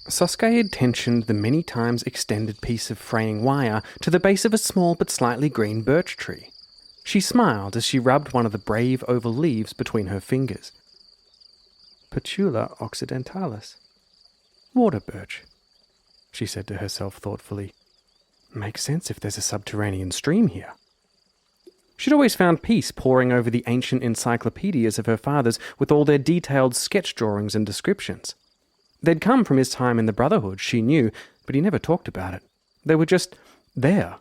SosKaid tensioned the many times extended piece of fraying wire to the base of a small but slightly green birch tree. She smiled as she rubbed one of the brave oval leaves between her fingers. Petula occidentalis. Water birch, she said to herself thoughtfully. Makes sense if there's a subterranean stream here. She'd always found peace poring over the ancient encyclopedias of her father's with all their detailed sketch drawings and descriptions. They'd come from his time in the Brotherhood, she knew, but he never talked about it. They were just there.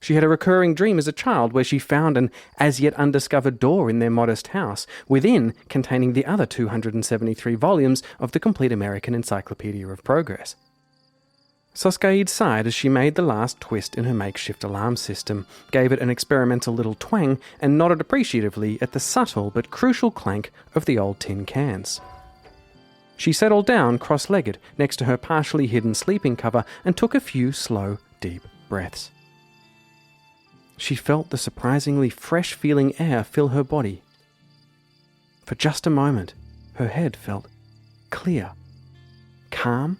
She had a recurring dream as a child where she found an as-yet undiscovered door in their modest house, within containing the other 273 volumes of the Complete American Encyclopedia of Progress. SosKaid sighed as she made the last twist in her makeshift alarm system, gave it an experimental little twang, and nodded appreciatively at the subtle but crucial clank of the old tin cans. She settled down cross-legged next to her partially hidden sleeping cover and took a few slow, deep breaths. She felt the surprisingly fresh-feeling air fill her body. For just a moment, her head felt clear, calm.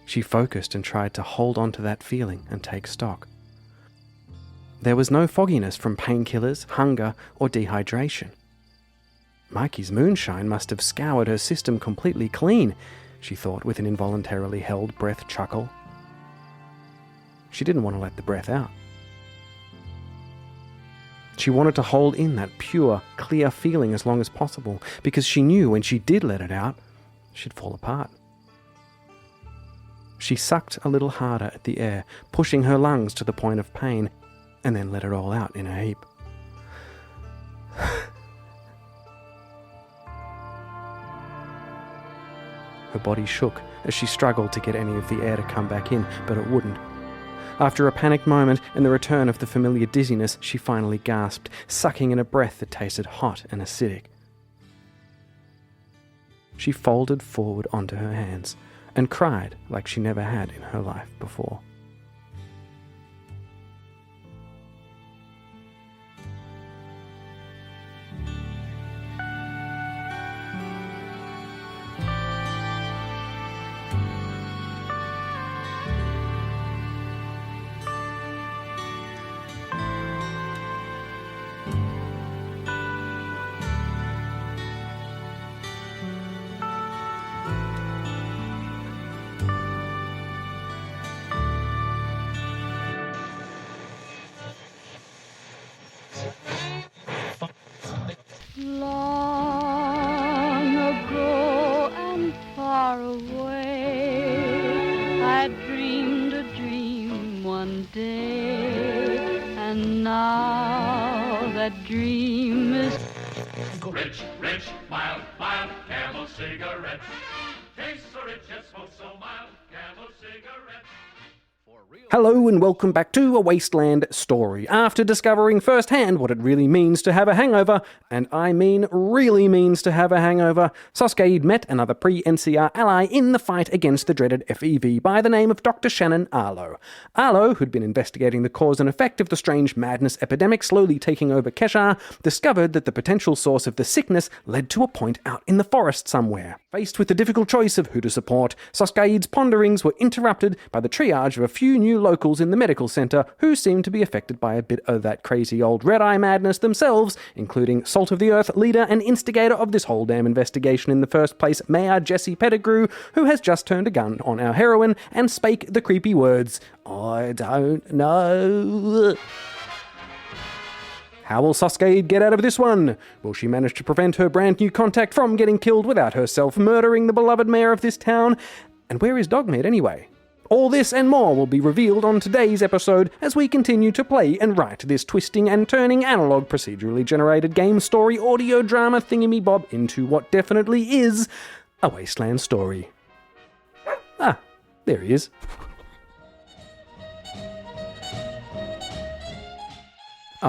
She focused and tried to hold on to that feeling and take stock. There was no fogginess from painkillers, hunger, or dehydration. Mikey's moonshine must have scoured her system completely clean, she thought with an involuntarily held breath chuckle. She didn't want to let the breath out. She wanted to hold in that pure, clear feeling as long as possible, because she knew when she did let it out, she'd fall apart. She sucked a little harder at the air, pushing her lungs to the point of pain, and then let it all out in a heap. Her body shook as she struggled to get any of the air to come back in, but it wouldn't. After a panicked moment and the return of the familiar dizziness, she finally gasped, sucking in a breath that tasted hot and acidic. She folded forward onto her hands and cried like she never had in her life before. Long ago and far away, I dreamed a dream one day, and now that dream is rich, rich, mild, mild, Camel cigarette. Taste so rich and smoke so mild, Camel cigarette. Hello and welcome back to A Wasteland Story. After discovering firsthand what it really means to have a hangover, and I mean really means to have a hangover, SosKaid met another pre-NCR ally in the fight against the dreaded FEV by the name of Dr. Shannon Arlo. Arlo, who'd been investigating the cause and effect of the strange madness epidemic slowly taking over Keshar, discovered that the potential source of the sickness led to a point out in the forest somewhere. Faced with the difficult choice of who to support, SosKaid's ponderings were interrupted by the triage of a few new locals in the medical centre who seemed to be affected by a bit of that crazy old red-eye madness themselves, including Salt of the Earth leader and instigator of this whole damn investigation in the first place, Mayor Jesse Pettigrew, who has just turned a gun on our heroine and spake the creepy words, "I don't know." How will SosKaid get out of this one? Will she manage to prevent her brand new contact from getting killed without herself murdering the beloved mayor of this town? And where is Dogmeat anyway? All this and more will be revealed on today's episode as we continue to play and write this twisting and turning analog procedurally generated game story audio drama thingamy-bob into what definitely is a Wasteland Story. Ah, there he is.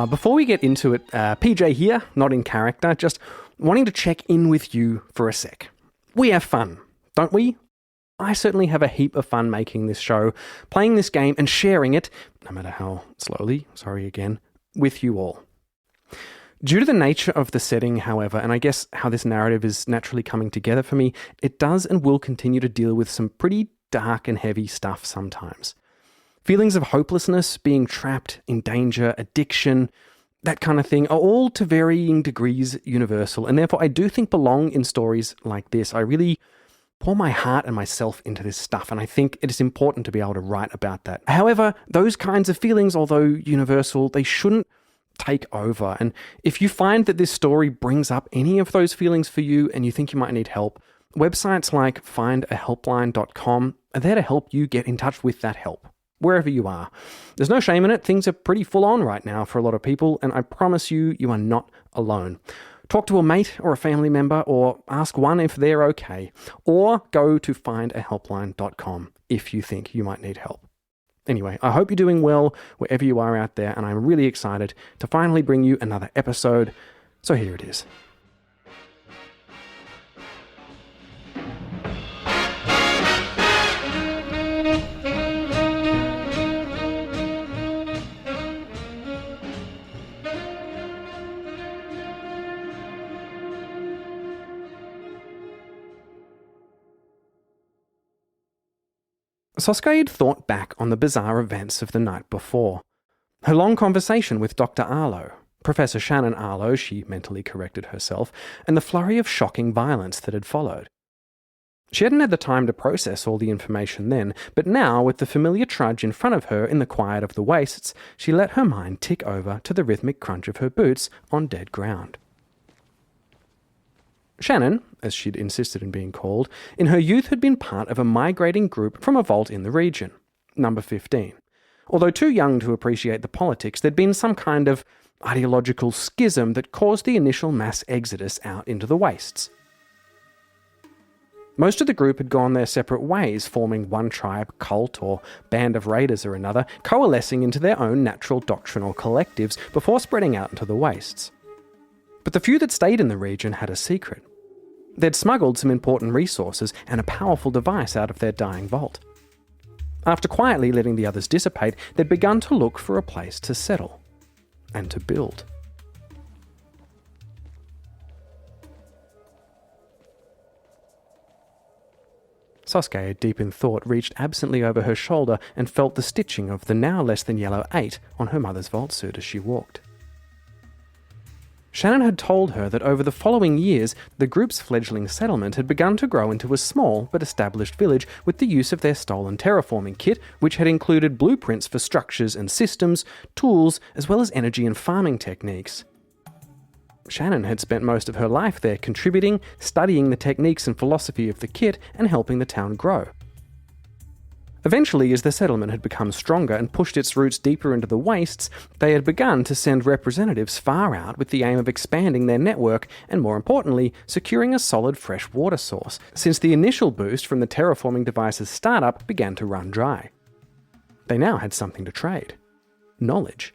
Before we get into it, PJ here, not in character, just wanting to check in with you for a sec. We have fun, don't we? I certainly have a heap of fun making this show, playing this game and sharing it, no matter how slowly, sorry again, with you all. Due to the nature of the setting, however, and I guess how this narrative is naturally coming together for me, it does and will continue to deal with some pretty dark and heavy stuff sometimes. Feelings of hopelessness, being trapped, in danger, addiction, that kind of thing are all to varying degrees universal, and therefore I do think belong in stories like this. I really pour my heart and myself into this stuff, and I think it is important to be able to write about that. However, those kinds of feelings, although universal, they shouldn't take over. And if you find that this story brings up any of those feelings for you and you think you might need help, websites like findahelpline.com are there to help you get in touch with that help, wherever you are. There's no shame in it. Things are pretty full on right now for a lot of people, and I promise you, you are not alone. Talk to a mate or a family member, or ask one if they're okay, or go to findahelpline.com if you think you might need help. Anyway, I hope you're doing well wherever you are out there, and I'm really excited to finally bring you another episode. So here it is. SosKaid thought back on the bizarre events of the night before. Her long conversation with Dr. Arlo, Professor Shannon Arlo, she mentally corrected herself, and the flurry of shocking violence that had followed. She hadn't had the time to process all the information then, but now, with the familiar trudge in front of her in the quiet of the wastes, she let her mind tick over to the rhythmic crunch of her boots on dead ground. Shannon, as she'd insisted in being called, in her youth had been part of a migrating group from a vault in the region, number 15. Although too young to appreciate the politics, there'd been some kind of ideological schism that caused the initial mass exodus out into the wastes. Most of the group had gone their separate ways, forming one tribe, cult, or band of raiders or another, coalescing into their own natural doctrinal collectives before spreading out into the wastes. But the few that stayed in the region had a secret. They'd smuggled some important resources and a powerful device out of their dying vault. After quietly letting the others dissipate, they'd begun to look for a place to settle and to build. SosKaid, deep in thought, reached absently over her shoulder and felt the stitching of the now less than yellow 8 on her mother's vault suit as she walked. Shannon had told her that over the following years, the group's fledgling settlement had begun to grow into a small but established village with the use of their stolen terraforming kit, which had included blueprints for structures and systems, tools, as well as energy and farming techniques. Shannon had spent most of her life there contributing, studying the techniques and philosophy of the kit, and helping the town grow. Eventually, as the settlement had become stronger and pushed its roots deeper into the wastes, they had begun to send representatives far out with the aim of expanding their network and, more importantly, securing a solid fresh water source, since the initial boost from the terraforming device's startup began to run dry. They now had something to trade. Knowledge.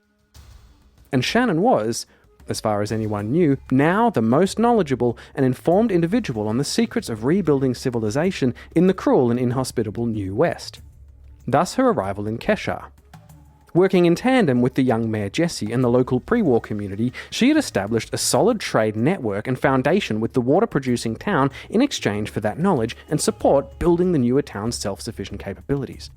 And Shannon was, as far as anyone knew, now the most knowledgeable and informed individual on the secrets of rebuilding civilization in the cruel and inhospitable New West. Thus her arrival in Keshar. Working in tandem with the young Mayor Jesse and the local pre-war community, she had established a solid trade network and foundation with the water-producing town in exchange for that knowledge and support building the newer town's self-sufficient capabilities.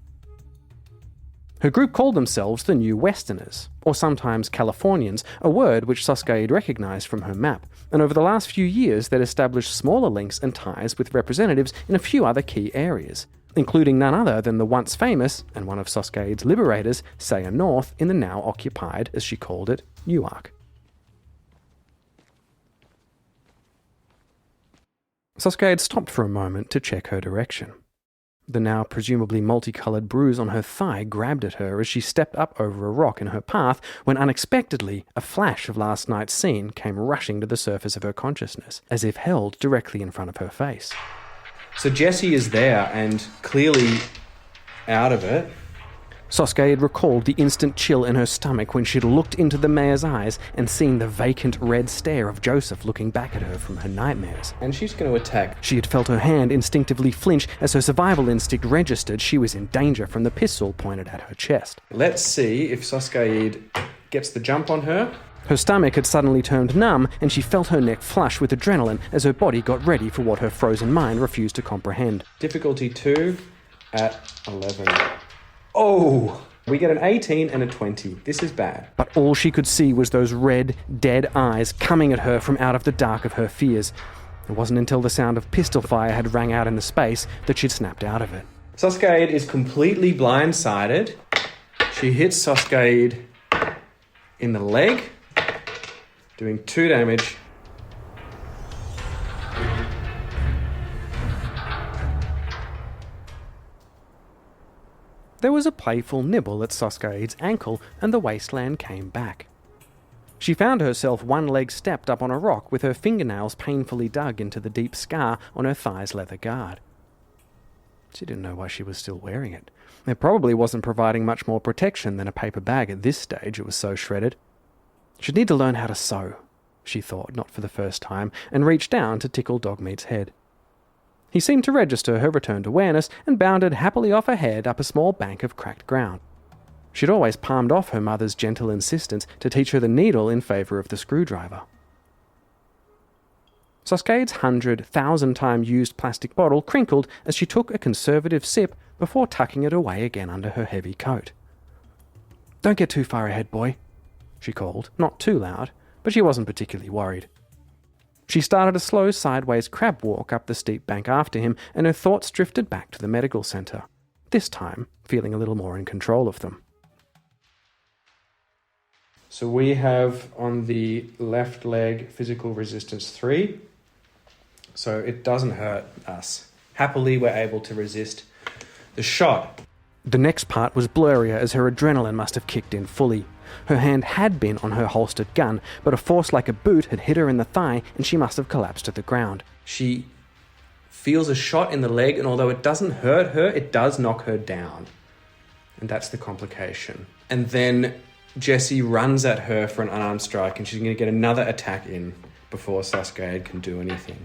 Her group called themselves the New Westerners, or sometimes Californians, a word which SosKaid recognised from her map, and over the last few years they'd established smaller links and ties with representatives in a few other key areas, including none other than the once famous, and one of SosKaid's liberators, Saya North, in the now occupied, as she called it, Newark. SosKaid stopped for a moment to check her direction. The now presumably multicoloured bruise on her thigh grabbed at her as she stepped up over a rock in her path when unexpectedly a flash of last night's scene came rushing to the surface of her consciousness, as if held directly in front of her face. So Jesse is there and clearly out of it. SosKaid recalled the instant chill in her stomach when she'd looked into the mayor's eyes and seen the vacant red stare of Joseph looking back at her from her nightmares. And she's going to attack. She had felt her hand instinctively flinch as her survival instinct registered she was in danger from the pistol pointed at her chest. Let's see if SosKaid gets the jump on her. Her stomach had suddenly turned numb, and she felt her neck flush with adrenaline as her body got ready for what her frozen mind refused to comprehend. Difficulty 2 at 11. Oh! We get an 18 and a 20. This is bad. But all she could see was those red, dead eyes coming at her from out of the dark of her fears. It wasn't until the sound of pistol fire had rang out in the space that she'd snapped out of it. SosKaid is completely blindsided. She hits SosKaid in the leg, doing 2 damage. There was a playful nibble at SosKaid's ankle, and the wasteland came back. She found herself one leg stepped up on a rock with her fingernails painfully dug into the deep scar on her thigh's leather guard. She didn't know why she was still wearing it. It probably wasn't providing much more protection than a paper bag at this stage, it was so shredded. She'd need to learn how to sew, she thought, not for the first time, and reached down to tickle Dogmeat's head. He seemed to register her returned awareness and bounded happily off ahead up a small bank of cracked ground. She'd always palmed off her mother's gentle insistence to teach her the needle in favour of the screwdriver. SosKaid's 100,000-time used plastic bottle crinkled as she took a conservative sip before tucking it away again under her heavy coat. "Don't get too far ahead, boy," she called, not too loud, but she wasn't particularly worried. She started a slow sideways crab walk up the steep bank after him, and her thoughts drifted back to the medical centre, this time feeling a little more in control of them. So we have on the left leg physical resistance 3. So it doesn't hurt us. Happily, we're able to resist the shot. The next part was blurrier as her adrenaline must have kicked in fully. Her hand had been on her holstered gun, but a force like a boot had hit her in the thigh and she must have collapsed to the ground. She feels a shot in the leg, and although it doesn't hurt her, it does knock her down. And that's the complication. And then Jessie runs at her for an unarmed strike, and she's going to get another attack in before SosKaid can do anything.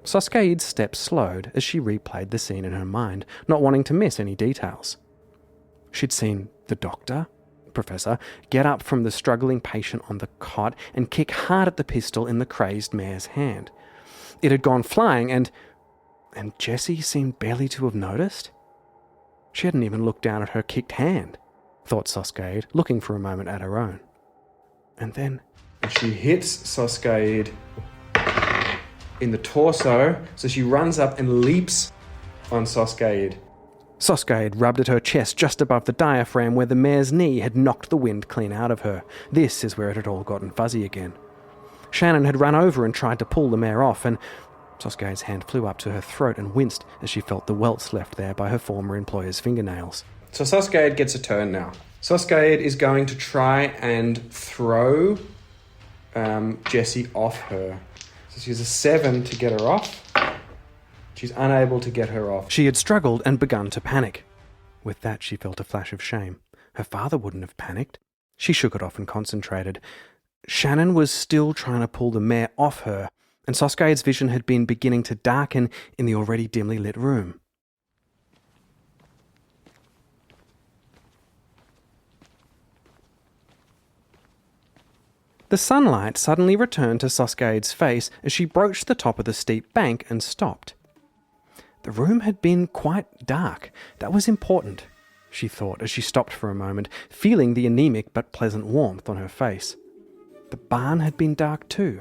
SosKaid's steps slowed as she replayed the scene in her mind, not wanting to miss any details. She'd seen the professor, get up from the struggling patient on the cot and kick hard at the pistol in the crazed mare's hand. It had gone flying and Jessie seemed barely to have noticed. She hadn't even looked down at her kicked hand, thought SosKaid, looking for a moment at her own. And then she hits SosKaid in the torso, so she runs up and leaps on SosKaid. SosKaid rubbed at her chest just above the diaphragm where the mare's knee had knocked the wind clean out of her. This is where it had all gotten fuzzy again. Shannon had run over and tried to pull the mare off, and SosKaid's hand flew up to her throat and winced as she felt the welts left there by her former employer's fingernails. So SosKaid gets a turn now. SosKaid is going to try and throw Jessie off her. So she has a 7 to get her off. She's unable to get her off. She had struggled and begun to panic. With that, she felt a flash of shame. Her father wouldn't have panicked. She shook it off and concentrated. Shannon was still trying to pull the mare off her, and SosKaid's vision had been beginning to darken in the already dimly lit room. The sunlight suddenly returned to SosKaid's face as she broached the top of the steep bank and stopped. The room had been quite dark. That was important, she thought as she stopped for a moment, feeling the anemic but pleasant warmth on her face. The barn had been dark too.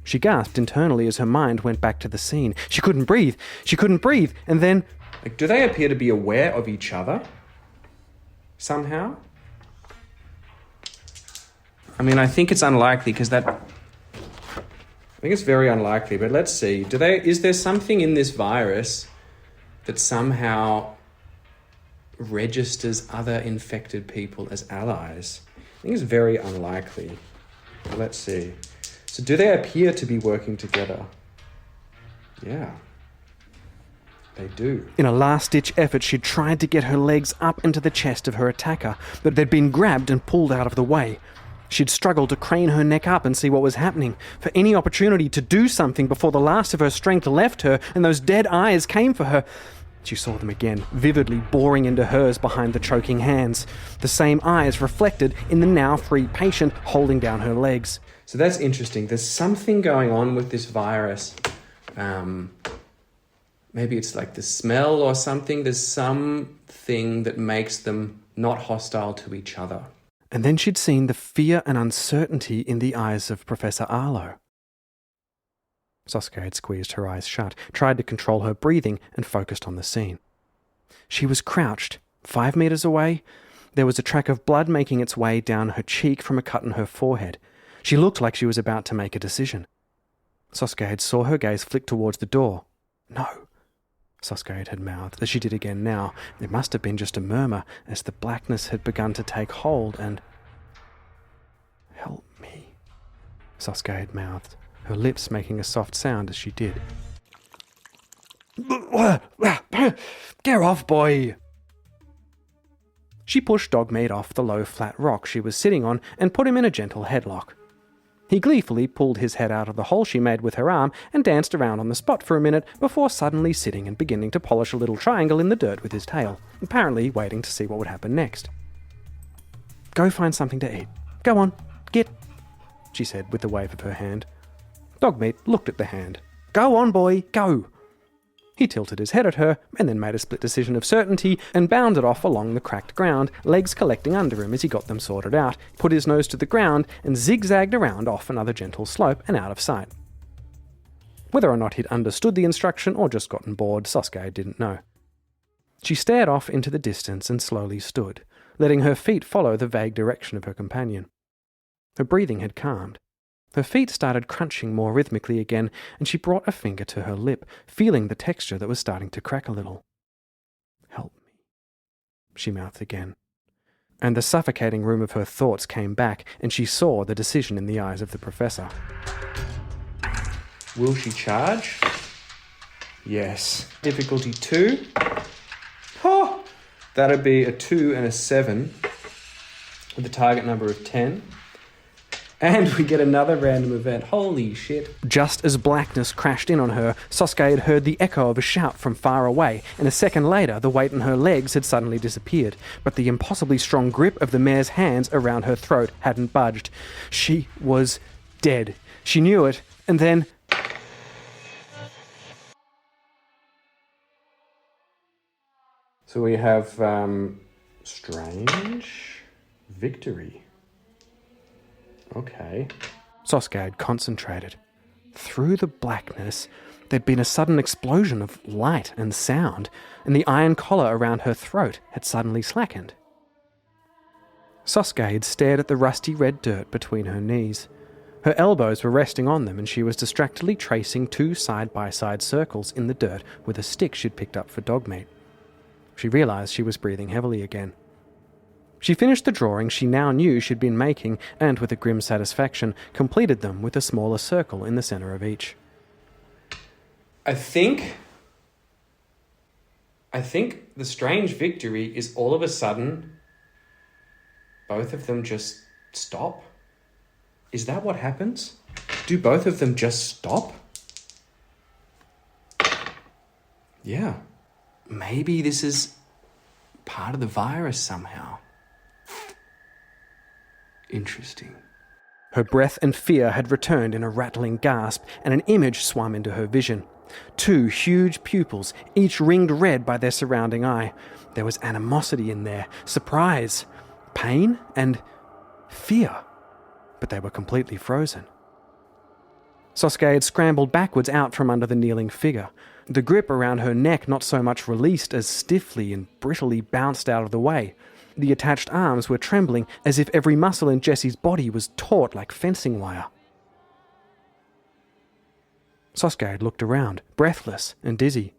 She gasped internally as her mind went back to the scene. She couldn't breathe. She couldn't breathe. And then... do they appear to be aware of each other? Somehow? I mean, I think it's unlikely because I think it's very unlikely, but let's see. Is there something in this virus that somehow registers other infected people as allies? I think it's very unlikely. Let's see. So do they appear to be working together? Yeah. They do. In a last-ditch effort, she'd tried to get her legs up into the chest of her attacker, but they'd been grabbed and pulled out of the way. She'd struggled to crane her neck up and see what was happening, for any opportunity to do something before the last of her strength left her and those dead eyes came for her. She saw them again, vividly boring into hers behind the choking hands. The same eyes reflected in the now free patient holding down her legs. So that's interesting. There's something going on with this virus. Maybe it's like the smell or something. There's something that makes them not hostile to each other. And then she'd seen the fear and uncertainty in the eyes of Professor Arlo. SosKaid squeezed her eyes shut, tried to control her breathing, and focused on the scene. She was crouched, 5 meters away. There was a track of blood making its way down her cheek from a cut in her forehead. She looked like she was about to make a decision. SosKaid saw her gaze flick towards the door. No, SosKaid had mouthed, as she did again now. It must have been just a murmur, as the blackness had begun to take hold and... "Help me," SosKaid mouthed, her lips making a soft sound as she did. "Get off, boy!" She pushed Dogmeat off the low flat rock she was sitting on and put him in a gentle headlock. He gleefully pulled his head out of the hole she made with her arm and danced around on the spot for a minute before suddenly sitting and beginning to polish a little triangle in the dirt with his tail, apparently waiting to see what would happen next. "Go find something to eat. Go on, get," she said with a wave of her hand. Dogmeat looked at the hand. "Go on, boy, go." He tilted his head at her and then made a split decision of certainty and bounded off along the cracked ground, legs collecting under him as he got them sorted out, put his nose to the ground and zigzagged around off another gentle slope and out of sight. Whether or not he'd understood the instruction or just gotten bored, SosKaid didn't know. She stared off into the distance and slowly stood, letting her feet follow the vague direction of her companion. Her breathing had calmed. Her feet started crunching more rhythmically again, and she brought a finger to her lip, feeling the texture that was starting to crack a little. "Help me," she mouthed again. And the suffocating room of her thoughts came back, and she saw the decision in the eyes of the professor. Will she charge? Yes. Difficulty 2. Oh, that'd be a 2 and a 7 with a target number of 10. And we get another random event. Holy shit. Just as blackness crashed in on her, SosKaid heard the echo of a shout from far away, and a second later the weight in her legs had suddenly disappeared, but the impossibly strong grip of the mare's hands around her throat hadn't budged. She was dead. She knew it, and then... So we have strange victory. Okay. SosKaid concentrated. Through the blackness, there'd been a sudden explosion of light and sound, and the iron collar around her throat had suddenly slackened. SosKaid stared at the rusty red dirt between her knees. Her elbows were resting on them, and she was distractedly tracing 2 side-by-side circles in the dirt with a stick she'd picked up for Dogmeat. She realised she was breathing heavily again. She finished the drawings she now knew she'd been making, and with a grim satisfaction, completed them with a smaller circle in the centre of each. I think the strange victory is all of a sudden both of them just stop. Is that what happens? Do both of them just stop? Yeah. Maybe this is part of the virus somehow. Interesting. Her breath and fear had returned in a rattling gasp, and an image swam into her vision. 2 huge pupils, each ringed red by their surrounding eye. There was animosity in there, surprise, pain, and fear. But they were completely frozen. SosKaid scrambled backwards out from under the kneeling figure. The grip around her neck not so much released as stiffly and brittly bounced out of the way. The attached arms were trembling as if every muscle in Jessie's body was taut like fencing wire. SosKaid looked around, breathless and dizzy.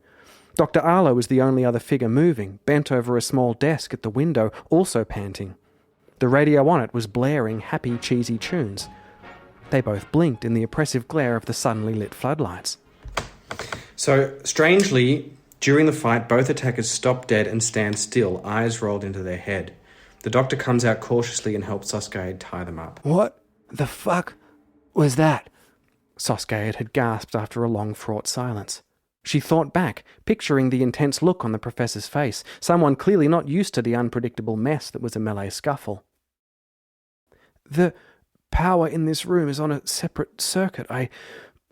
Dr. Arlo was the only other figure moving, bent over a small desk at the window, also panting. The radio on it was blaring happy, cheesy tunes. They both blinked in the oppressive glare of the suddenly lit floodlights. So, strangely, during the fight, both attackers stop dead and stand still, eyes rolled into their head. The doctor comes out cautiously and helps SosKaid tie them up. "What the fuck was that?" SosKaid had gasped after a long, fraught silence. She thought back, picturing the intense look on the professor's face, someone clearly not used to the unpredictable mess that was a melee scuffle. The power in this room is on a separate circuit. I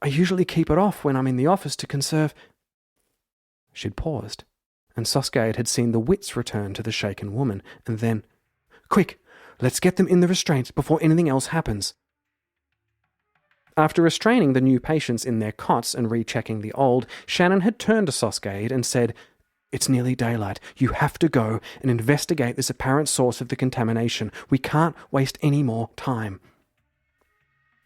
usually keep it off when I'm in the office to conserve... She'd paused, and SosKaid had seen the wits return to the shaken woman, and then... Quick! Let's get them in the restraints before anything else happens. After restraining the new patients in their cots and rechecking the old, Shannon had turned to SosKaid and said, "It's nearly daylight. You have to go and investigate this apparent source of the contamination. We can't waste any more time."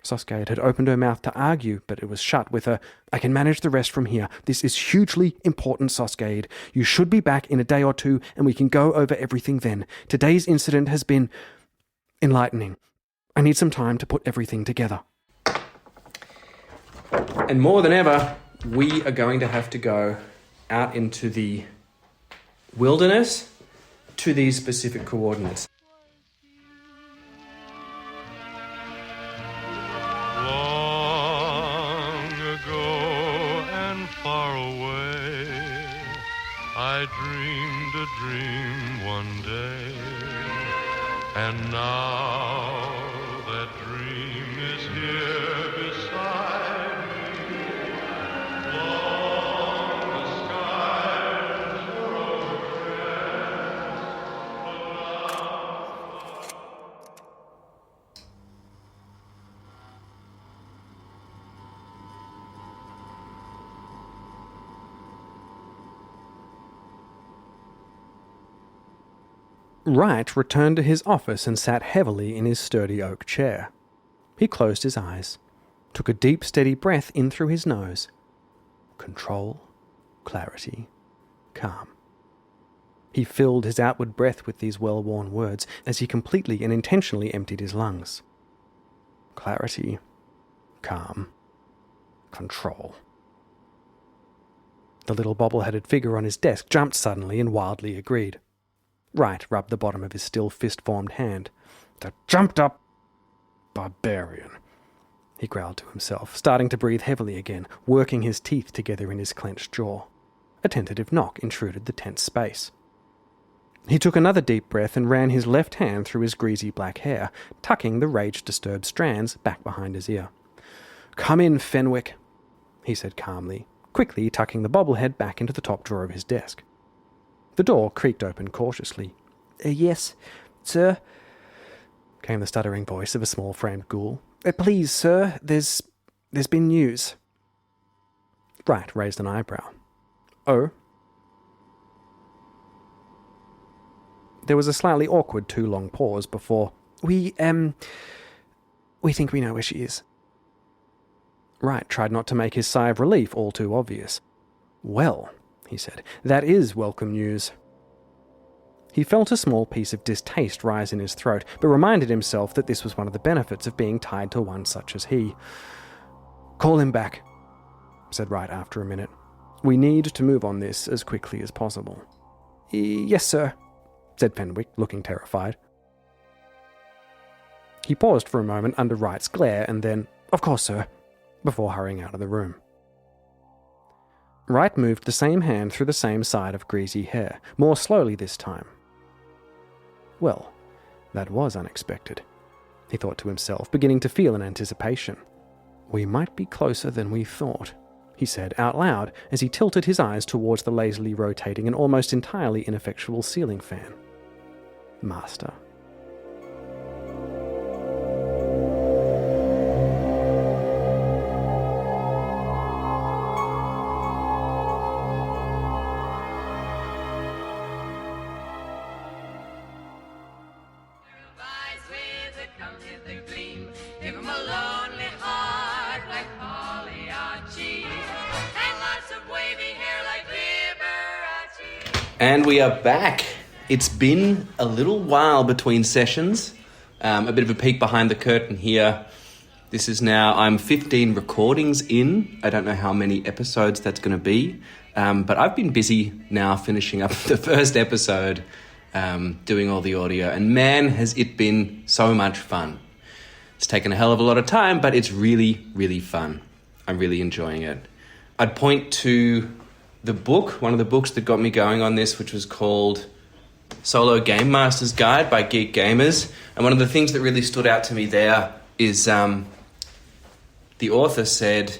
SosKaid had opened her mouth to argue, but it was shut with a, "I can manage the rest from here. This is hugely important, SosKaid. You should be back in a day or two, and we can go over everything then. Today's incident has been enlightening. I need some time to put everything together." And more than ever, we are going to have to go out into the wilderness to these specific coordinates. Long ago and far away, I dreamed a dream one day, and now that dream is here beside me. Long the skies were overcast, but Wright returned to his office and sat heavily in his sturdy oak chair. He closed his eyes, took a deep, steady breath in through his nose. Control, clarity, calm. He filled his outward breath with these well-worn words as he completely and intentionally emptied his lungs. Clarity, calm, control. The little bobble-headed figure on his desk jumped suddenly and wildly agreed. Wright rubbed the bottom of his still fist-formed hand. "The jumped-up barbarian," he growled to himself, starting to breathe heavily again, working his teeth together in his clenched jaw. A tentative knock intruded the tense space. He took another deep breath and ran his left hand through his greasy black hair, tucking the rage-disturbed strands back behind his ear. "Come in, Fenwick," he said calmly, quickly tucking the bobblehead back into the top drawer of his desk. The door creaked open cautiously. "Yes, sir," came the stuttering voice of a small-framed ghoul. "Please, sir, there's been news." Wright raised an eyebrow. "Oh?" There was a slightly awkward too-long pause before, We think we know where she is." Wright tried not to make his sigh of relief all too obvious. "Well," he said, "that is welcome news." He felt a small piece of distaste rise in his throat, but reminded himself that this was one of the benefits of being tied to one such as he. "Call him back," said Wright after a minute. "We need to move on this as quickly as possible." "Yes, sir," said Fenwick, looking terrified. He paused for a moment under Wright's glare and then, "Of course, sir," before hurrying out of the room. Wright moved the same hand through the same side of greasy hair, more slowly this time. Well, that was unexpected, he thought to himself, beginning to feel an anticipation. "We might be closer than we thought," he said out loud as he tilted his eyes towards the lazily rotating and almost entirely ineffectual ceiling fan. "Master." And we are back. It's been a little while between sessions. A bit of a peek behind the curtain here. This is now, I'm 15 recordings in. I don't know how many episodes that's going to be. But I've been busy now finishing up the first episode, doing all the audio. And man, has it been so much fun. It's taken a hell of a lot of time, but it's really, really fun. I'm really enjoying it. I'd point to the book, one of the books that got me going on this, which was called Solo Game Master's Guide by Geek Gamers. And one of the things that really stood out to me there is the author said,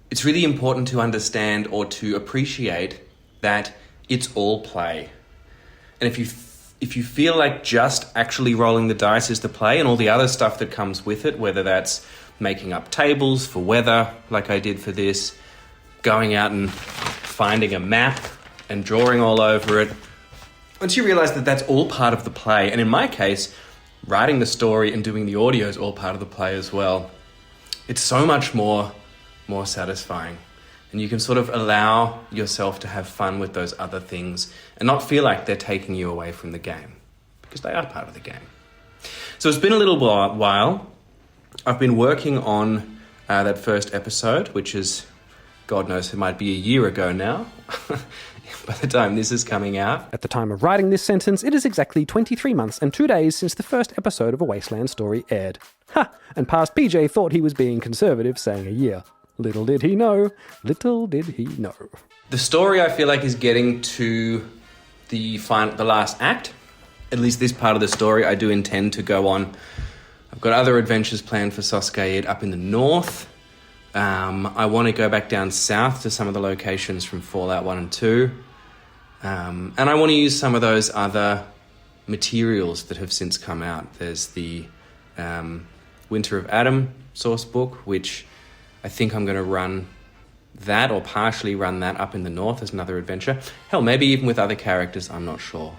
it's really important to understand or to appreciate that it's all play. And if you feel like just actually rolling the dice is the play and all the other stuff that comes with it, whether that's making up tables for weather, like I did for this, going out and finding a map and drawing all over it, once you realize that that's all part of the play, and in my case, writing the story and doing the audio is all part of the play as well, it's so much more satisfying. And you can sort of allow yourself to have fun with those other things and not feel like they're taking you away from the game, because they are part of the game. So it's been a little while. I've been working on that first episode, which is, God knows, it might be a year ago now, by the time this is coming out. At the time of writing this sentence, it is exactly 23 months and 2 days since the first episode of A Wasteland Story aired. Ha! And past PJ thought he was being conservative, saying a year. Little did he know. Little did he know. The story, I feel like, is getting to the last act. At least this part of the story I do intend to go on. I've got other adventures planned for SosKaid up in the north. I want to go back down south to some of the locations from Fallout 1 and 2. And I want to use some of those other materials that have since come out. There's the Winter of Adam source book, which I think I'm going to run that or partially run that up in the north as another adventure. Hell, maybe even with other characters, I'm not sure.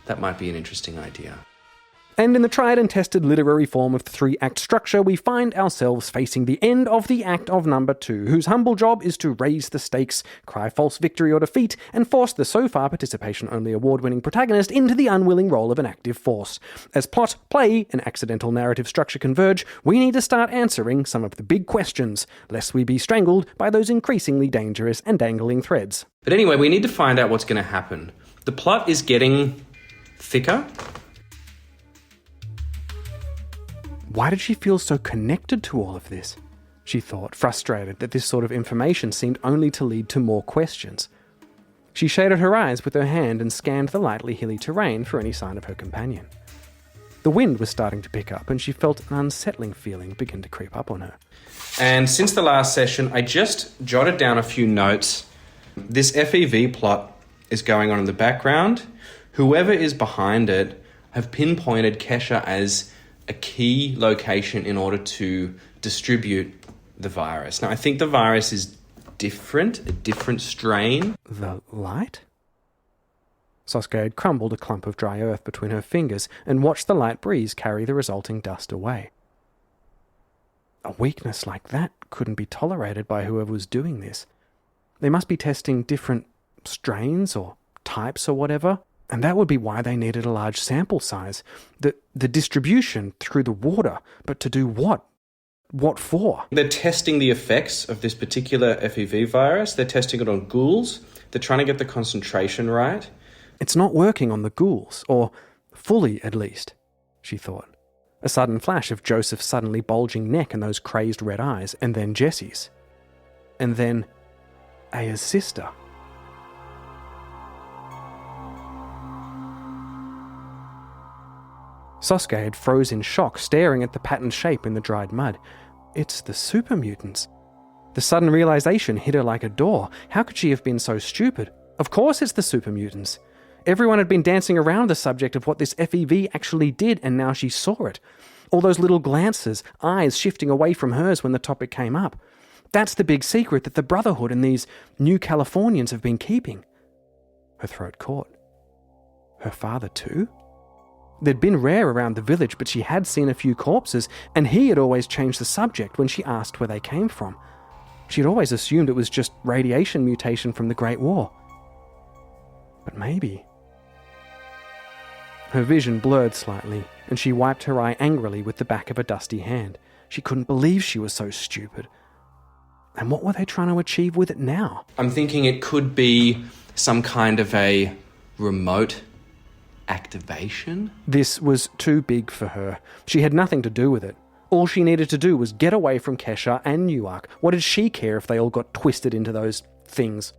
That might be an interesting idea. And in the tried and tested literary form of the 3-act structure, we find ourselves facing the end of the act of number 2, whose humble job is to raise the stakes, cry false victory or defeat, and force the so far participation-only award-winning protagonist into the unwilling role of an active force. As plot, play, and accidental narrative structure converge, we need to start answering some of the big questions, lest we be strangled by those increasingly dangerous and dangling threads. But anyway, we need to find out what's going to happen. The plot is getting thicker. Why did she feel so connected to all of this? She thought, frustrated that this sort of information seemed only to lead to more questions. She shaded her eyes with her hand and scanned the lightly hilly terrain for any sign of her companion. The wind was starting to pick up and she felt an unsettling feeling begin to creep up on her. And since the last session, I just jotted down a few notes. This FEV plot is going on in the background. Whoever is behind it have pinpointed Keshar as a key location in order to distribute the virus. Now, I think the virus is different, a different strain. The light? SosKaid crumbled a clump of dry earth between her fingers and watched the light breeze carry the resulting dust away. A weakness like that couldn't be tolerated by whoever was doing this. They must be testing different strains or types or whatever. And that would be why they needed a large sample size. The distribution through the water, but to do what? What for? They're testing the effects of this particular FEV virus. They're testing it on ghouls. They're trying to get the concentration right. It's not working on the ghouls, or fully at least, she thought. A sudden flash of Joseph's suddenly bulging neck and those crazed red eyes, and then Jesse's. And then Aya's sister. SosKaid froze in shock, staring at the patterned shape in the dried mud. It's the super mutants. The sudden realization hit her like a door. How could she have been so stupid? Of course it's the super mutants. Everyone had been dancing around the subject of what this FEV actually did, and now she saw it. All those little glances, eyes shifting away from hers when the topic came up. That's the big secret that the Brotherhood and these new Californians have been keeping. Her throat caught. Her father too? They'd been rare around the village, but she had seen a few corpses, and he had always changed the subject when she asked where they came from. She'd always assumed it was just radiation mutation from the Great War. But maybe... Her vision blurred slightly, and she wiped her eye angrily with the back of a dusty hand. She couldn't believe she was so stupid. And what were they trying to achieve with it now? I'm thinking it could be some kind of a remote activation? This was too big for her. She had nothing to do with it. All she needed to do was get away from Keshar and Newark. What did she care if they all got twisted into those things?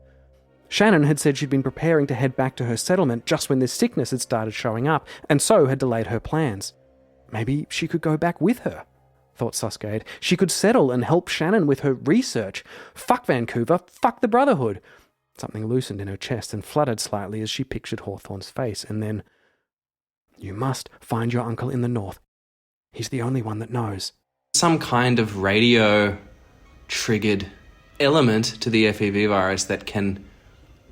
Shannon had said she'd been preparing to head back to her settlement just when this sickness had started showing up, and so had delayed her plans. Maybe she could go back with her, thought SosKaid. She could settle and help Shannon with her research. Fuck Vancouver, fuck the Brotherhood. Something loosened in her chest and fluttered slightly as she pictured Hawthorne's face, and then, "You must find your uncle in the north. He's the only one that knows." Some kind of radio-triggered element to the FEV virus that can,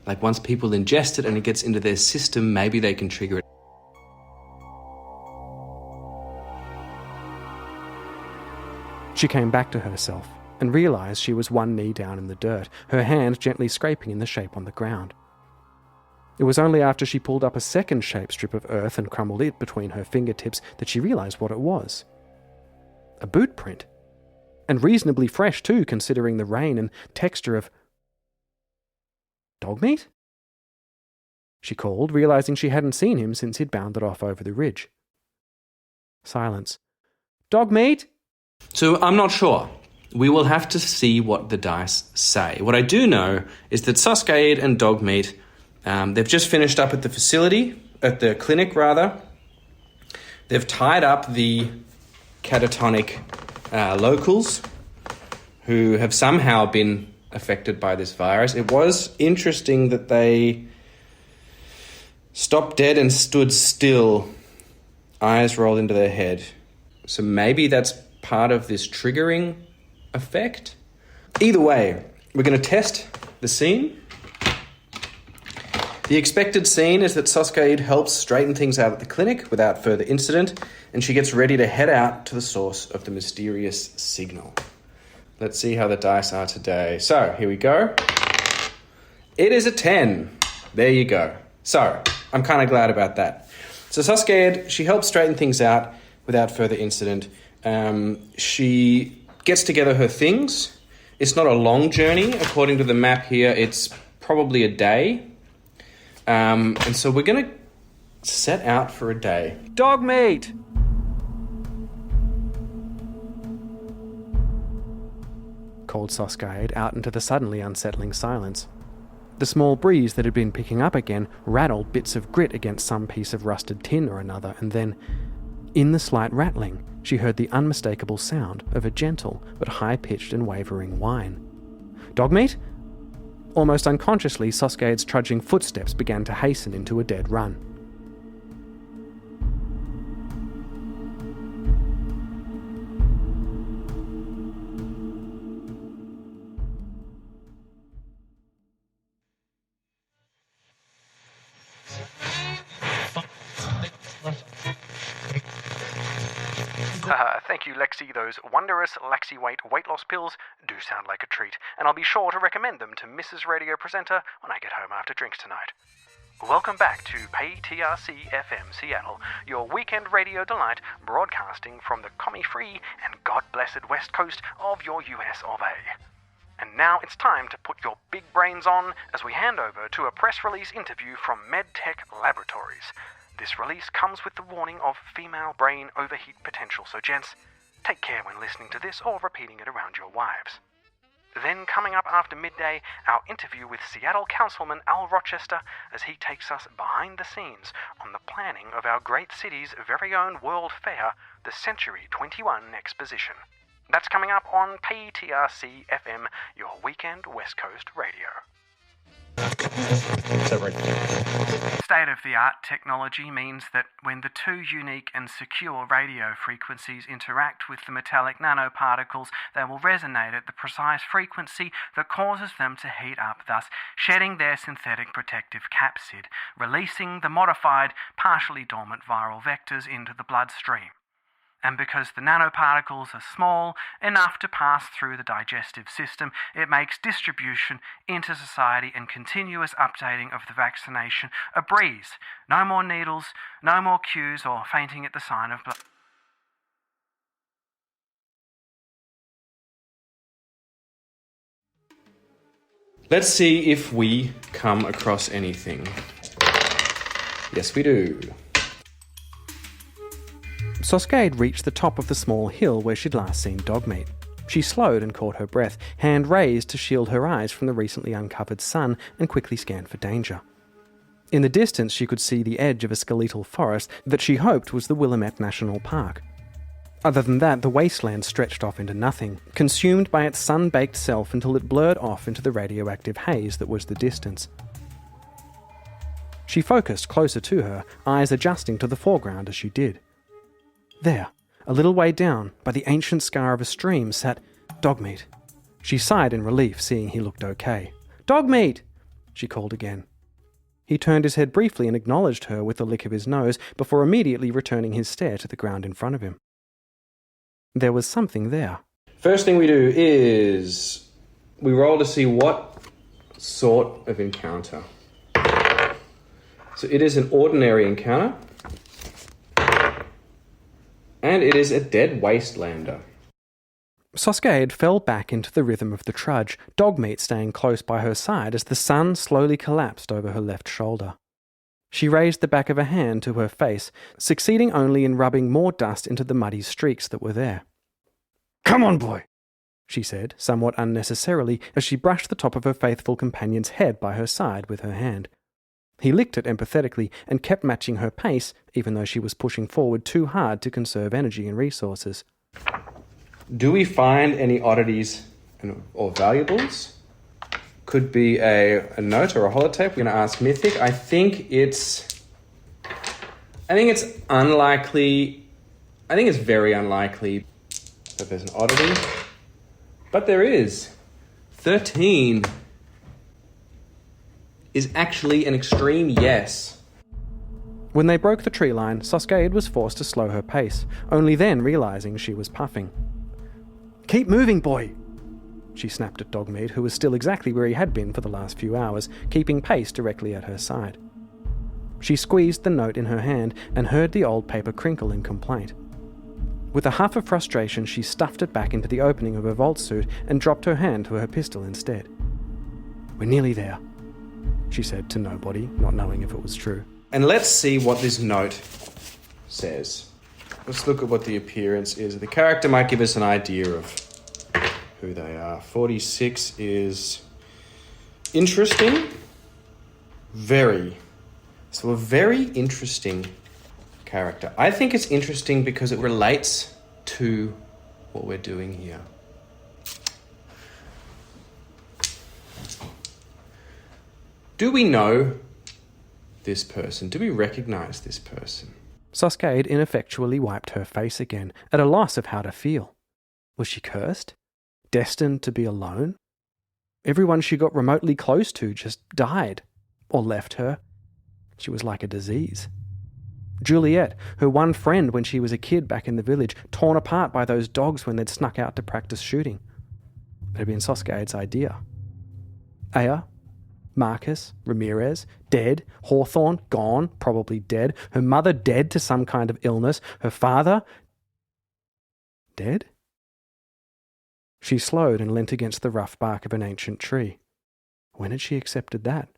like, once people ingest it and it gets into their system, maybe they can trigger it. She came back to herself and realised she was one knee down in the dirt, her hand gently scraping in the shape on the ground. It was only after she pulled up a second shaped strip of earth and crumbled it between her fingertips that she realised what it was. A boot print. And reasonably fresh too, considering the rain and texture of... Dog meat? She called, realising she hadn't seen him since he'd bounded off over the ridge. Silence. Dog meat? So I'm not sure. We will have to see what the dice say. What I do know is that SosKaid and Dogmeat, they've just finished up at the facility, at the clinic rather. They've tied up the catatonic locals who have somehow been affected by this virus. It was interesting that they stopped dead and stood still, eyes rolled into their head. So maybe that's part of this triggering effect. Either way, we're going to test the scene. The expected scene is that SosKaid helps straighten things out at the clinic without further incident, and she gets ready to head out to the source of the mysterious signal. Let's see how the dice are today. So, here we go. It is a 10. There you go. So, I'm kind of glad about that. So SosKaid, she helps straighten things out without further incident. She gets together her things. It's not a long journey. According to the map here, it's probably a day. And so we're going to set out for a day. Dog meat! Called SosKaid out into the suddenly unsettling silence. The small breeze that had been picking up again rattled bits of grit against some piece of rusted tin or another, and then, in the slight rattling, she heard the unmistakable sound of a gentle but high-pitched and wavering whine. Dog meat? Almost unconsciously, SosKaid's trudging footsteps began to hasten into a dead run. Thank you, Lexi. Those wondrous weight loss pills do sound like a treat, and I'll be sure to recommend them to Mrs. Radio Presenter when I get home after drinks tonight. Welcome back to PayTRC FM Seattle, your weekend radio delight, broadcasting from the commie-free and God-blessed west coast of your US of A. And now it's time to put your big brains on as we hand over to a press release interview from MedTech Laboratories. This release comes with the warning of female brain overheat potential, so gents, take care when listening to this or repeating it around your wives. Then coming up after midday, our interview with Seattle Councilman Al Rochester as he takes us behind the scenes on the planning of our great city's very own World Fair, the Century 21 Exposition. That's coming up on PTRC FM, your weekend West Coast radio. State-of-the-art technology means that when the two unique and secure radio frequencies interact with the metallic nanoparticles, they will resonate at the precise frequency that causes them to heat up, thus shedding their synthetic protective capsid, releasing the modified, partially dormant viral vectors into the bloodstream. And because the nanoparticles are small enough to pass through the digestive system, it makes distribution into society and continuous updating of the vaccination a breeze. No more needles, no more cues or fainting at the sign of blood. Let's see if we come across anything. Yes, we do. SosKaid reached the top of the small hill where she'd last seen Dogmeat. She slowed and caught her breath, hand raised to shield her eyes from the recently uncovered sun, and quickly scanned for danger. In the distance she could see the edge of a skeletal forest that she hoped was the Willamette National Park. Other than that, the wasteland stretched off into nothing, consumed by its sun-baked self until it blurred off into the radioactive haze that was the distance. She focused closer to her, eyes adjusting to the foreground as she did. There, a little way down, by the ancient scar of a stream, sat Dogmeat. She sighed in relief, seeing he looked okay. "Dogmeat!" she called again. He turned his head briefly and acknowledged her with a lick of his nose before immediately returning his stare to the ground in front of him. There was something there. First thing we do is we roll to see what sort of encounter. So it is an ordinary encounter. And it is a dead wastelander. SosKaid fell back into the rhythm of the trudge, Dogmeat staying close by her side as the sun slowly collapsed over her left shoulder. She raised the back of a hand to her face, succeeding only in rubbing more dust into the muddy streaks that were there. "Come on, boy," she said, somewhat unnecessarily, as she brushed the top of her faithful companion's head by her side with her hand. He licked it empathetically and kept matching her pace, even though she was pushing forward too hard to conserve energy and resources. Do we find any oddities or valuables? Could be a note or a holotape. We're going to ask Mythic. I think it's unlikely. I think it's very unlikely that there's an oddity. But there is. 13 is actually an extreme yes. When they broke the tree line, SosKaid was forced to slow her pace, only then realizing she was puffing. "Keep moving, boy," she snapped at Dogmeat, who was still exactly where he had been for the last few hours, keeping pace directly at her side. She squeezed the note in her hand and heard the old paper crinkle in complaint. With a huff of frustration, she stuffed it back into the opening of her vault suit and dropped her hand to her pistol instead. "We're nearly there," she said to nobody, not knowing if it was true. And let's see what this note says. Let's look at what the appearance is. The character might give us an idea of who they are. 46 is interesting. So a very interesting character. I think it's interesting because it relates to what we're doing here. Do we know this person? Do we recognize this person? SosKaid ineffectually wiped her face again, at a loss of how to feel. Was she cursed? Destined to be alone? Everyone she got remotely close to just died, or left her. She was like a disease. Juliet, her one friend when she was a kid back in the village, torn apart by those dogs when they'd snuck out to practice shooting. It had been SosKaid's idea. Aya, Marcus, Ramirez, dead. Hawthorne, gone, probably dead. Her mother dead to some kind of illness. Her father, dead? She slowed and leant against the rough bark of an ancient tree. When had she accepted that?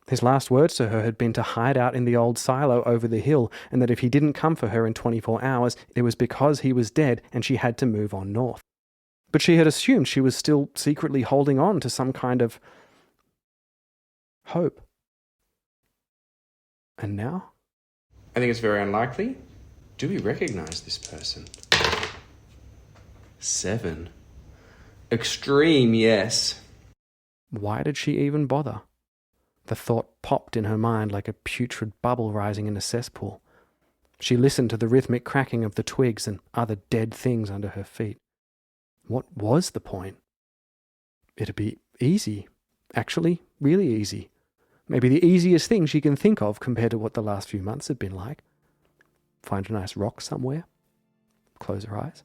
His last words to her had been to hide out in the old silo over the hill, and that if he didn't come for her in 24 hours, it was because he was dead and she had to move on north. But she had assumed she was still secretly holding on to some kind of hope. And now? I think it's very unlikely. Do we recognize this person? 7. Extreme, yes. Why did she even bother? The thought popped in her mind like a putrid bubble rising in a cesspool. She listened to the rhythmic cracking of the twigs and other dead things under her feet. What was the point? It'd be easy. Actually, really easy. Maybe the easiest thing she can think of compared to what the last few months have been like. Find a nice rock somewhere. Close her eyes.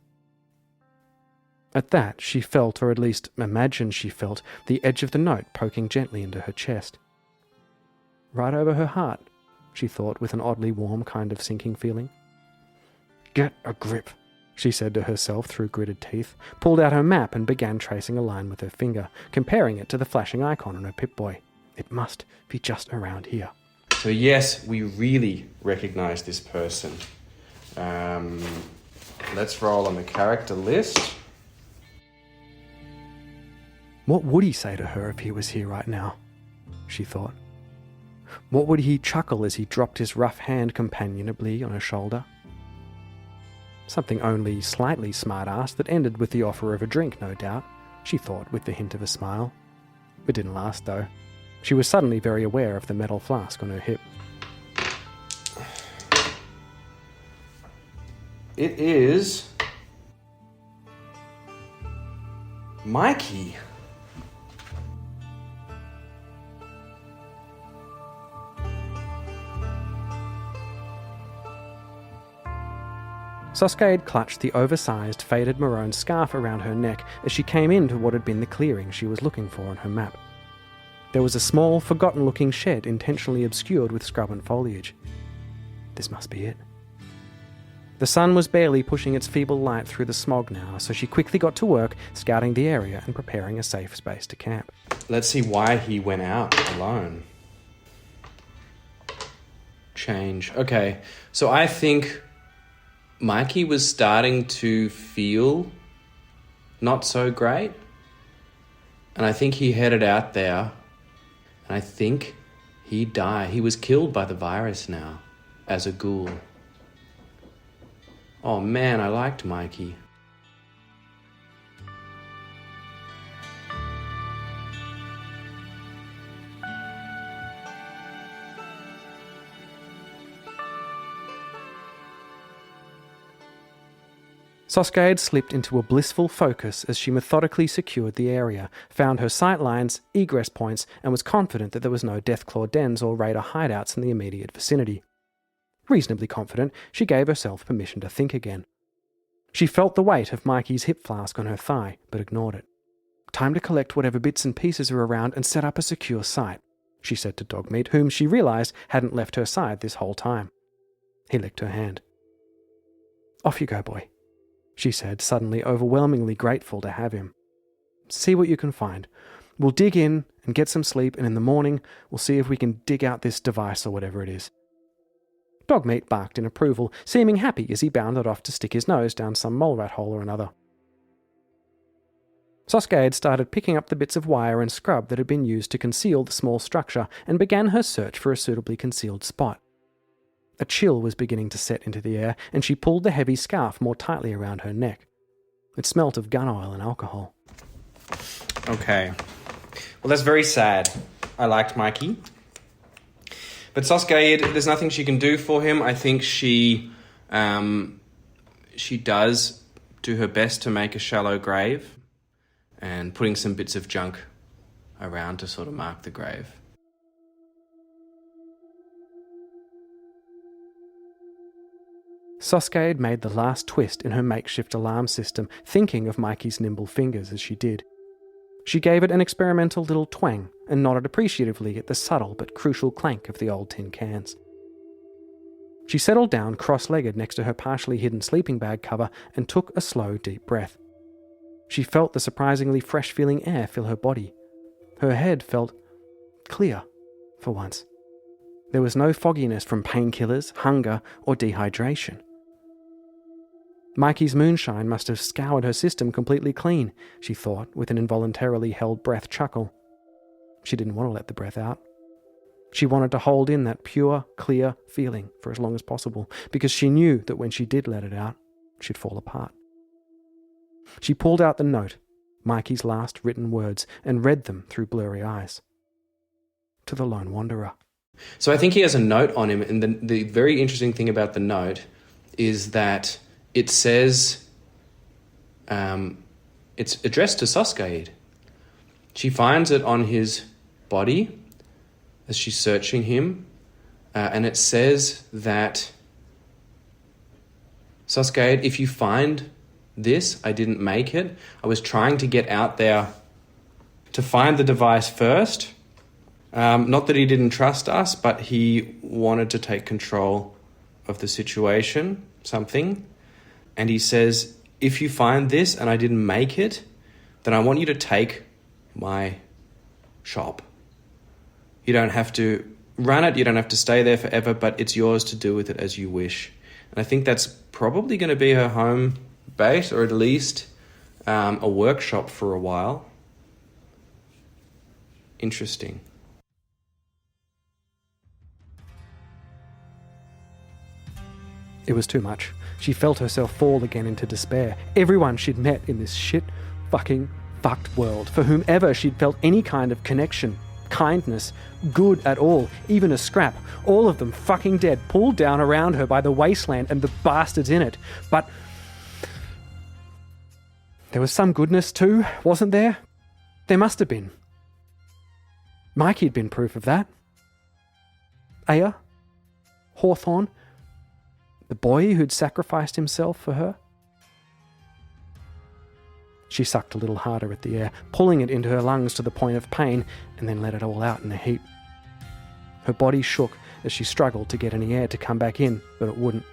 At that, she felt, or at least imagined she felt, the edge of the note poking gently into her chest. Right over her heart, she thought, with an oddly warm kind of sinking feeling. "Get a grip," she said to herself through gritted teeth, pulled out her map and began tracing a line with her finger, comparing it to the flashing icon on her Pip-Boy. It must be just around here. So yes, we really recognize this person. Let's roll on the character list. What would he say to her if he was here right now? She thought. What would he chuckle as he dropped his rough hand companionably on her shoulder? Something only slightly smart-assed that ended with the offer of a drink, no doubt, she thought with the hint of a smile. It didn't last, though. She was suddenly very aware of the metal flask on her hip. It is Mikey. SosKaid clutched the oversized, faded maroon scarf around her neck as she came into what had been the clearing she was looking for on her map. There was a small, forgotten-looking shed intentionally obscured with scrub and foliage. This must be it. The sun was barely pushing its feeble light through the smog now, so she quickly got to work scouting the area and preparing a safe space to camp. Let's see why he went out alone. Change. Okay, so I think Mikey was starting to feel not so great. And I think he headed out there. And I think he died. He was killed by the virus now as a ghoul. Oh man, I liked Mikey. SosKaid slipped into a blissful focus as she methodically secured the area, found her sight lines, egress points, and was confident that there was no Deathclaw dens or raider hideouts in the immediate vicinity. Reasonably confident, she gave herself permission to think again. She felt the weight of Mikey's hip flask on her thigh, but ignored it. Time to collect whatever bits and pieces are around and set up a secure site, she said to Dogmeat, whom she realised hadn't left her side this whole time. He licked her hand. Off you go, boy, she said, suddenly overwhelmingly grateful to have him. See what you can find. We'll dig in and get some sleep, and in the morning we'll see if we can dig out this device or whatever it is. Dogmeat barked in approval, seeming happy as he bounded off to stick his nose down some mole rat hole or another. SosKaid started picking up the bits of wire and scrub that had been used to conceal the small structure and began her search for a suitably concealed spot. A chill was beginning to set into the air, and she pulled the heavy scarf more tightly around her neck. It smelt of gun oil and alcohol. Okay. Well, that's very sad. I liked Mikey. But SosKaid, there's nothing she can do for him. I think she does do her best to make a shallow grave and putting some bits of junk around to sort of mark the grave. SosKaid made the last twist in her makeshift alarm system, thinking of Mikey's nimble fingers as she did. She gave it an experimental little twang and nodded appreciatively at the subtle but crucial clank of the old tin cans. She settled down cross-legged next to her partially hidden sleeping bag cover and took a slow, deep breath. She felt the surprisingly fresh-feeling air fill her body. Her head felt clear, for once. There was no fogginess from painkillers, hunger, or dehydration. Mikey's moonshine must have scoured her system completely clean, she thought, with an involuntarily held breath chuckle. She didn't want to let the breath out. She wanted to hold in that pure, clear feeling for as long as possible, because she knew that when she did let it out, she'd fall apart. She pulled out the note, Mikey's last written words, and read them through blurry eyes. To the Lone Wanderer. So I think he has a note on him, and the very interesting thing about the note is that it says it's addressed to SosKaid. She finds it on his body as she's searching him, and it says that, SosKaid, if you find this, I didn't make it. I was trying to get out there to find the device first. Not that he didn't trust us, but he wanted to take control of the situation, something. And he says, if you find this and I didn't make it, then I want you to take my shop. You don't have to run it, you don't have to stay there forever, but it's yours to do with it as you wish. And I think that's probably going to be her home base, or at least a workshop for a while. Interesting. It was too much. She felt herself fall again into despair. Everyone she'd met in this fucked world, for whomever she'd felt any kind of connection, kindness, good at all, even a scrap, all of them fucking dead, pulled down around her by the wasteland and the bastards in it. But there was some goodness too, wasn't there? There must have been. Mikey had been proof of that. Aya, Hawthorne, the boy who'd sacrificed himself for her. She sucked a little harder at the air, pulling it into her lungs to the point of pain, and then let it all out in a heap. Her body shook as she struggled to get any air to come back in, but it wouldn't.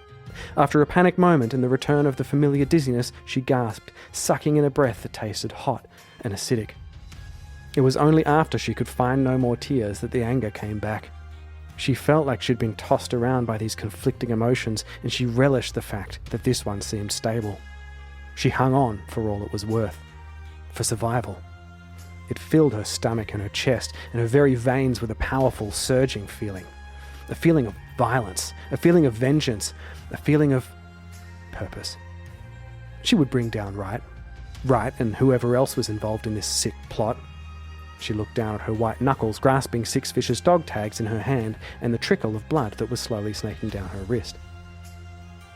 After a panic moment and the return of the familiar dizziness, she gasped, sucking in a breath that tasted hot and acidic. It was only after she could find no more tears that the anger came back. She felt like she'd been tossed around by these conflicting emotions, and she relished the fact that this one seemed stable. She hung on for all it was worth. For survival. It filled her stomach and her chest, and her very veins with a powerful, surging feeling. A feeling of violence, a feeling of vengeance, a feeling of purpose. She would bring down Wright and whoever else was involved in this sick plot. She looked down at her white knuckles, grasping Six Fish's dog tags in her hand and the trickle of blood that was slowly snaking down her wrist.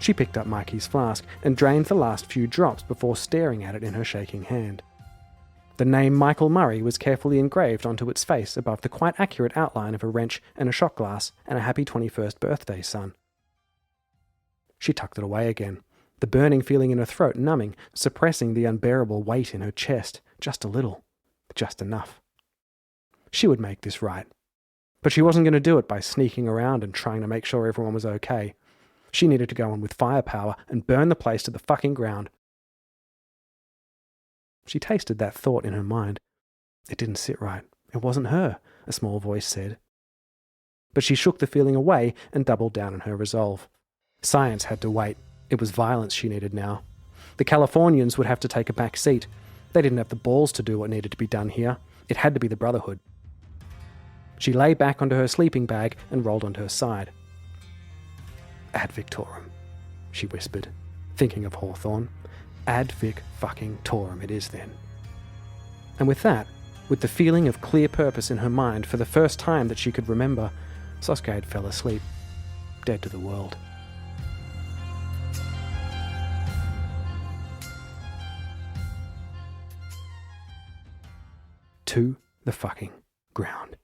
She picked up Mikey's flask and drained the last few drops before staring at it in her shaking hand. The name Michael Murray was carefully engraved onto its face above the quite accurate outline of a wrench and a shot glass and a happy 21st birthday, son. She tucked it away again, the burning feeling in her throat numbing, suppressing the unbearable weight in her chest, just a little, just enough. She would make this right. But she wasn't going to do it by sneaking around and trying to make sure everyone was okay. She needed to go in with firepower and burn the place to the fucking ground. She tasted that thought in her mind. It didn't sit right. It wasn't her, a small voice said. But she shook the feeling away and doubled down on her resolve. Science had to wait. It was violence she needed now. The Californians would have to take a back seat. They didn't have the balls to do what needed to be done here. It had to be the Brotherhood. She lay back onto her sleeping bag and rolled onto her side. Ad Victorum, she whispered, thinking of Hawthorne. Ad Vic fucking Torum it is then. And with that, with the feeling of clear purpose in her mind for the first time that she could remember, SosKaid fell asleep, dead to the world. To the fucking ground.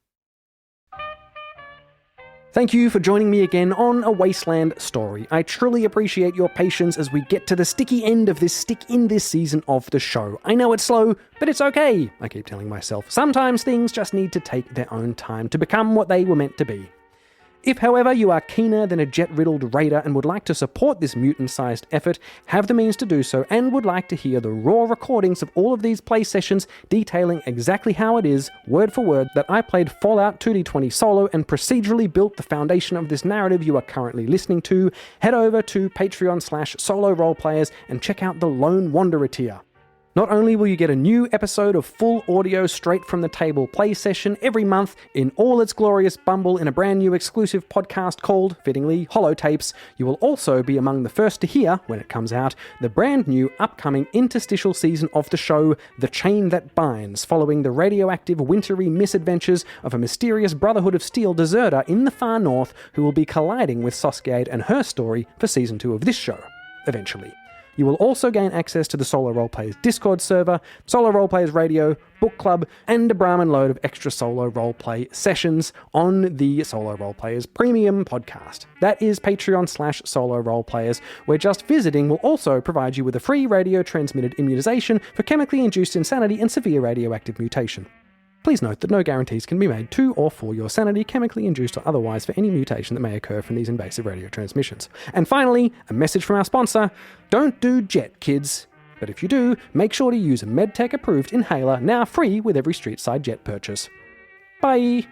Thank you for joining me again on A Wasteland Story. I truly appreciate your patience as we get to the sticky end of this stick in this season of the show. I know it's slow, but it's okay, I keep telling myself. Sometimes things just need to take their own time to become what they were meant to be. If, however, you are keener than a jet-riddled raider and would like to support this mutant-sized effort, have the means to do so, and would like to hear the raw recordings of all of these play sessions detailing exactly how it is, word for word, that I played Fallout 2D20 solo and procedurally built the foundation of this narrative you are currently listening to, head over to Patreon/solo-roleplayers and check out the Lone Wanderer tier. Not only will you get a new episode of full audio straight from the table play session every month in all its glorious bumble in a brand new exclusive podcast called, fittingly, Holotapes, you will also be among the first to hear, when it comes out, the brand new upcoming interstitial season of the show, The Chain That Binds, following the radioactive wintry misadventures of a mysterious Brotherhood of Steel deserter in the far north who will be colliding with SosKaid and her story for season 2 of this show, eventually. You will also gain access to the Solo Roleplayers Discord server, Solo Roleplayers Radio, Book Club, and a Brahmin load of extra solo roleplay sessions on the Solo Roleplayers Premium podcast. That is Patreon/Solo Roleplayers, where just visiting will also provide you with a free radio-transmitted immunization for chemically induced insanity and severe radioactive mutation. Please note that no guarantees can be made to or for your sanity, chemically induced or otherwise, for any mutation that may occur from these invasive radio transmissions. And finally, a message from our sponsor: don't do jet, kids. But if you do, make sure to use a MedTech-approved inhaler, now free with every street-side jet purchase. Bye!